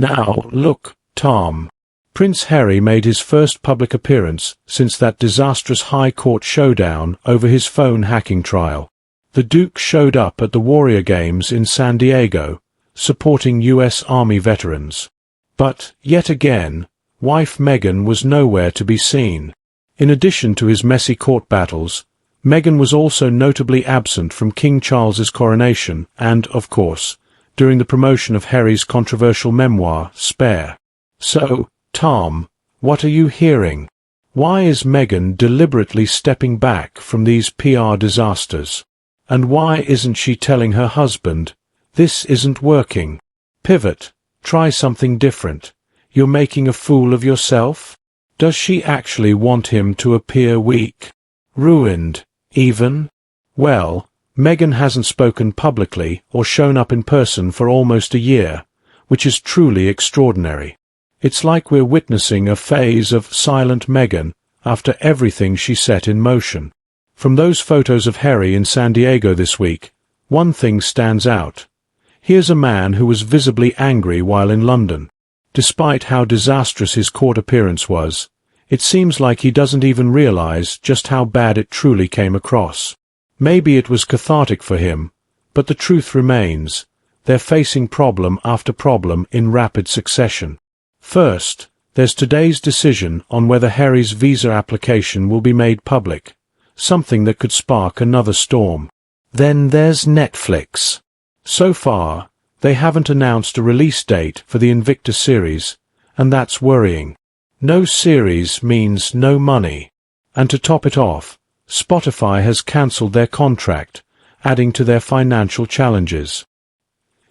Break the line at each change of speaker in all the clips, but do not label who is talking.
Now, look, Tom. Prince Harry made his first public appearance since that disastrous High Court showdown over his phone hacking trial. The Duke showed up at the Warrior Games in San Diego, supporting U.S. Army veterans. But, yet again, wife Meghan was nowhere to be seen. In addition to his messy court battles, Meghan was also notably absent from King Charles's coronation and, of course, during the promotion of Harry's controversial memoir, Spare. So, Tom, what are you hearing? Why is Meghan deliberately stepping back from these PR disasters? And why isn't she telling her husband, "This isn't working. Pivot, try something different. You're making a fool of yourself"? Does she actually want him to appear weak? Ruined, even? Well, Meghan hasn't spoken publicly or shown up in person for almost a year, which is truly extraordinary. It's like we're witnessing a phase of silent Meghan after everything she set in motion. From those photos of Harry in San Diego this week, one thing stands out. Here's a man who was visibly angry while in London. Despite how disastrous his court appearance was, it seems like he doesn't even realize just how bad it truly came across. Maybe it was cathartic for him, but the truth remains, they're facing problem after problem in rapid succession. First, there's today's decision on whether Harry's visa application will be made public, something that could spark another storm. Then there's Netflix. So far, they haven't announced a release date for the Invictus series, and that's worrying. No series means no money. And to top it off, Spotify has cancelled their contract, adding to their financial challenges.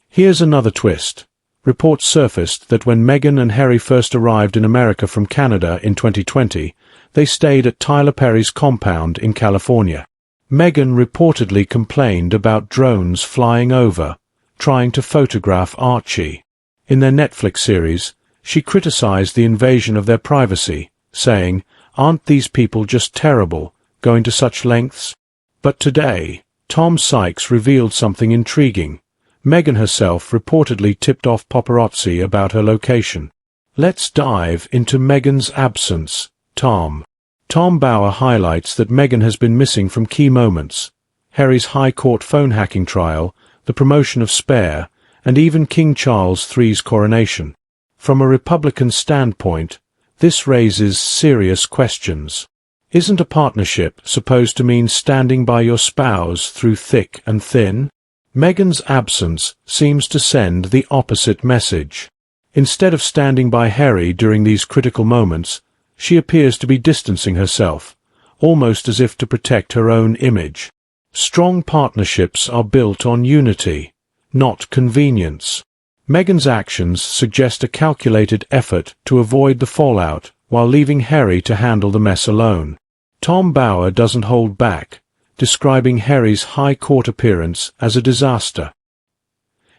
Here's another twist. Reports surfaced that when Meghan and Harry first arrived in America from Canada in 2020, they stayed at Tyler Perry's compound in California. Meghan reportedly complained about drones flying over, trying to photograph Archie. In their Netflix series, she criticized the invasion of their privacy, saying, "Aren't these people just terrible, going to such lengths?" But today, Tom Sykes revealed something intriguing. Meghan herself reportedly tipped off paparazzi about her location. Let's dive into Meghan's absence, Tom. Tom Bauer highlights that Meghan has been missing from key moments: Harry's High Court phone hacking trial, the promotion of Spare, and even King Charles III's coronation. From a Republican standpoint, this raises serious questions. Isn't a partnership supposed to mean standing by your spouse through thick and thin? Meghan's absence seems to send the opposite message. Instead of standing by Harry during these critical moments, she appears to be distancing herself, almost as if to protect her own image. Strong partnerships are built on unity, not convenience. Meghan's actions suggest a calculated effort to avoid the fallout while leaving Harry to handle the mess alone. Tom Bauer doesn't hold back, describing Harry's High Court appearance as a disaster.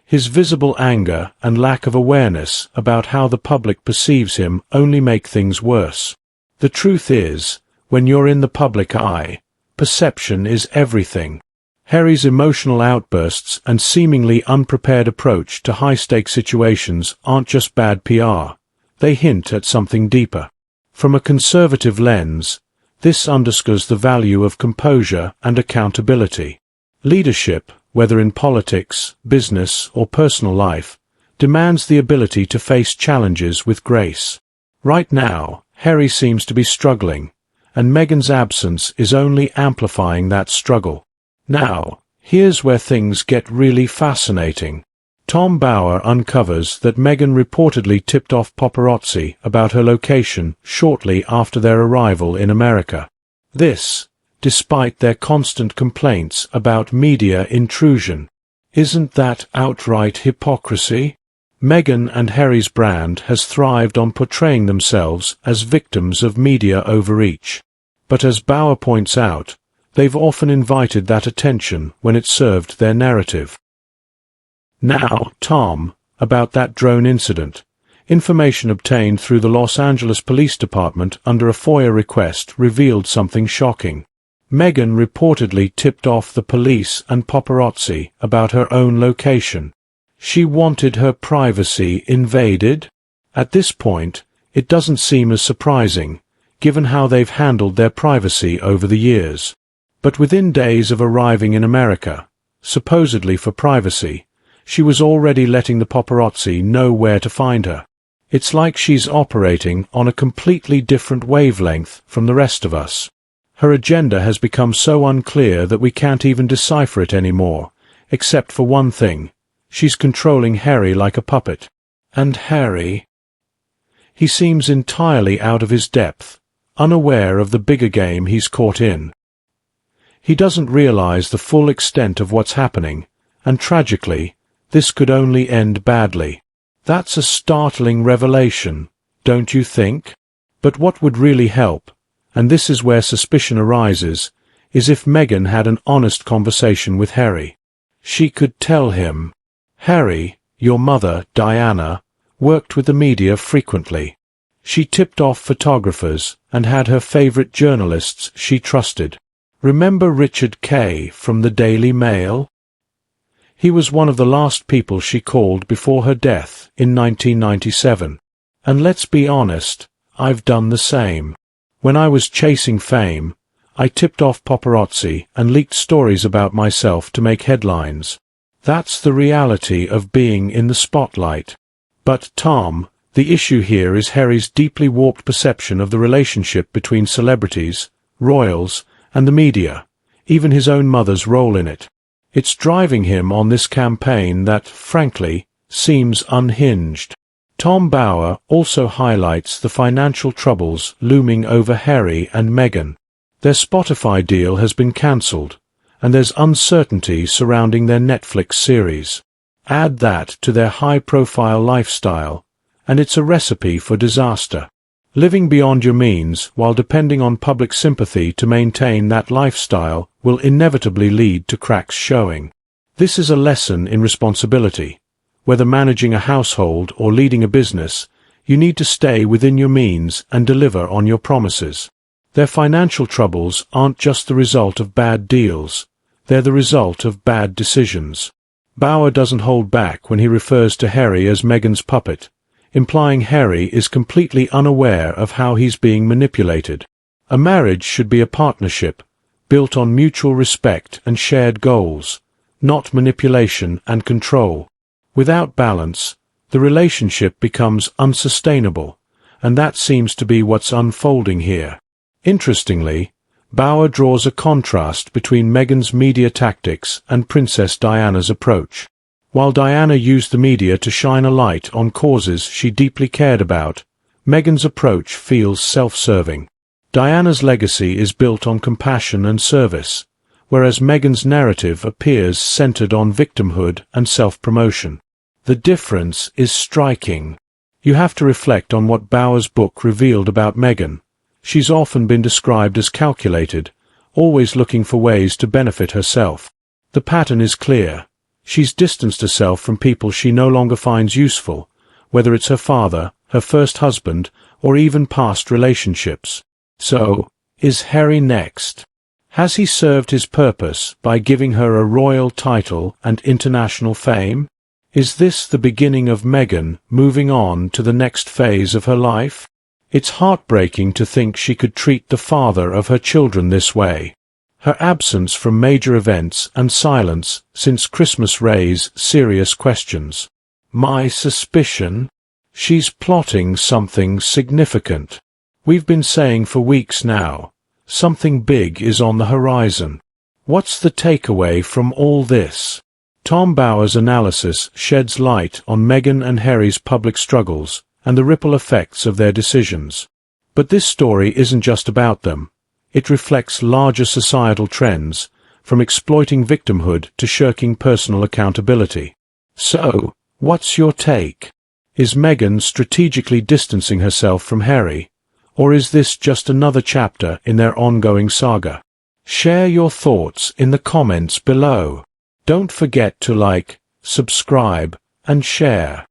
His visible anger and lack of awareness about how the public perceives him only make things worse. The truth is, when you're in the public eye, perception is everything. Harry's emotional outbursts and seemingly unprepared approach to high-stakes situations aren't just bad PR, they hint at something deeper. From a conservative lens, this underscores the value of composure and accountability. Leadership, whether in politics, business, or personal life, demands the ability to face challenges with grace. Right now, Harry seems to be struggling, and Meghan's absence is only amplifying that struggle. Now, here's where things get really fascinating. Tom Bauer uncovers that Meghan reportedly tipped off paparazzi about her location shortly after their arrival in America. This, despite their constant complaints about media intrusion. Isn't that outright hypocrisy? Meghan and Harry's brand has thrived on portraying themselves as victims of media overreach. But as Bauer points out, they've often invited that attention when it served their narrative. Now, Tom, about that drone incident. Information obtained through the Los Angeles Police Department under a FOIA request revealed something shocking. Meghan reportedly tipped off the police and paparazzi about her own location. She wanted her privacy invaded? At this point, it doesn't seem as surprising, given how they've handled their privacy over the years. But within days of arriving in America, supposedly for privacy, she was already letting the paparazzi know where to find her. It's like she's operating on a completely different wavelength from the rest of us. Her agenda has become so unclear that we can't even decipher it anymore, except for one thing: she's controlling Harry like a puppet. And Harry? He seems entirely out of his depth, unaware of the bigger game he's caught in. He doesn't realize the full extent of what's happening, and tragically, this could only end badly. That's a startling revelation, don't you think? But what would really help, and this is where suspicion arises, is if Meghan had an honest conversation with Harry. She could tell him, "Harry, your mother, Diana, worked with the media frequently. She tipped off photographers and had her favorite journalists she trusted. Remember Richard Kay from the Daily Mail? He was one of the last people she called before her death in 1997. And let's be honest, I've done the same. When I was chasing fame, I tipped off paparazzi and leaked stories about myself to make headlines. That's the reality of being in the spotlight." But Tom, the issue here is Harry's deeply warped perception of the relationship between celebrities, royals, and the media, even his own mother's role in it. It's driving him on this campaign that, frankly, seems unhinged. Tom Bower also highlights the financial troubles looming over Harry and Meghan. Their Spotify deal has been cancelled, and there's uncertainty surrounding their Netflix series. Add that to their high-profile lifestyle, and it's a recipe for disaster. Living beyond your means while depending on public sympathy to maintain that lifestyle will inevitably lead to cracks showing. This is a lesson in responsibility. Whether managing a household or leading a business, you need to stay within your means and deliver on your promises. Their financial troubles aren't just the result of bad deals, they're the result of bad decisions. Bower doesn't hold back when he refers to Harry as Meghan's puppet, implying Harry is completely unaware of how he's being manipulated. A marriage should be a partnership, built on mutual respect and shared goals, not manipulation and control. Without balance, the relationship becomes unsustainable, and that seems to be what's unfolding here. Interestingly, Bower draws a contrast between Meghan's media tactics and Princess Diana's approach. While Diana used the media to shine a light on causes she deeply cared about, Meghan's approach feels self-serving. Diana's legacy is built on compassion and service, whereas Meghan's narrative appears centered on victimhood and self-promotion. The difference is striking. You have to reflect on what Bower's book revealed about Meghan. She's often been described as calculated, always looking for ways to benefit herself. The pattern is clear. She's distanced herself from people she no longer finds useful, whether it's her father, her first husband, or even past relationships. So, is Harry next? Has he served his purpose by giving her a royal title and international fame? Is this the beginning of Meghan moving on to the next phase of her life? It's heartbreaking to think she could treat the father of her children this way. Her absence from major events and silence since Christmas raise serious questions. My suspicion? She's plotting something significant. We've been saying for weeks now, something big is on the horizon. What's the takeaway from all this? Tom Bower's analysis sheds light on Meghan and Harry's public struggles and the ripple effects of their decisions. But this story isn't just about them. It reflects larger societal trends, from exploiting victimhood to shirking personal accountability. So, what's your take? Is Meghan strategically distancing herself from Harry, or is this just another chapter in their ongoing saga? Share your thoughts in the comments below. Don't forget to like, subscribe, and share.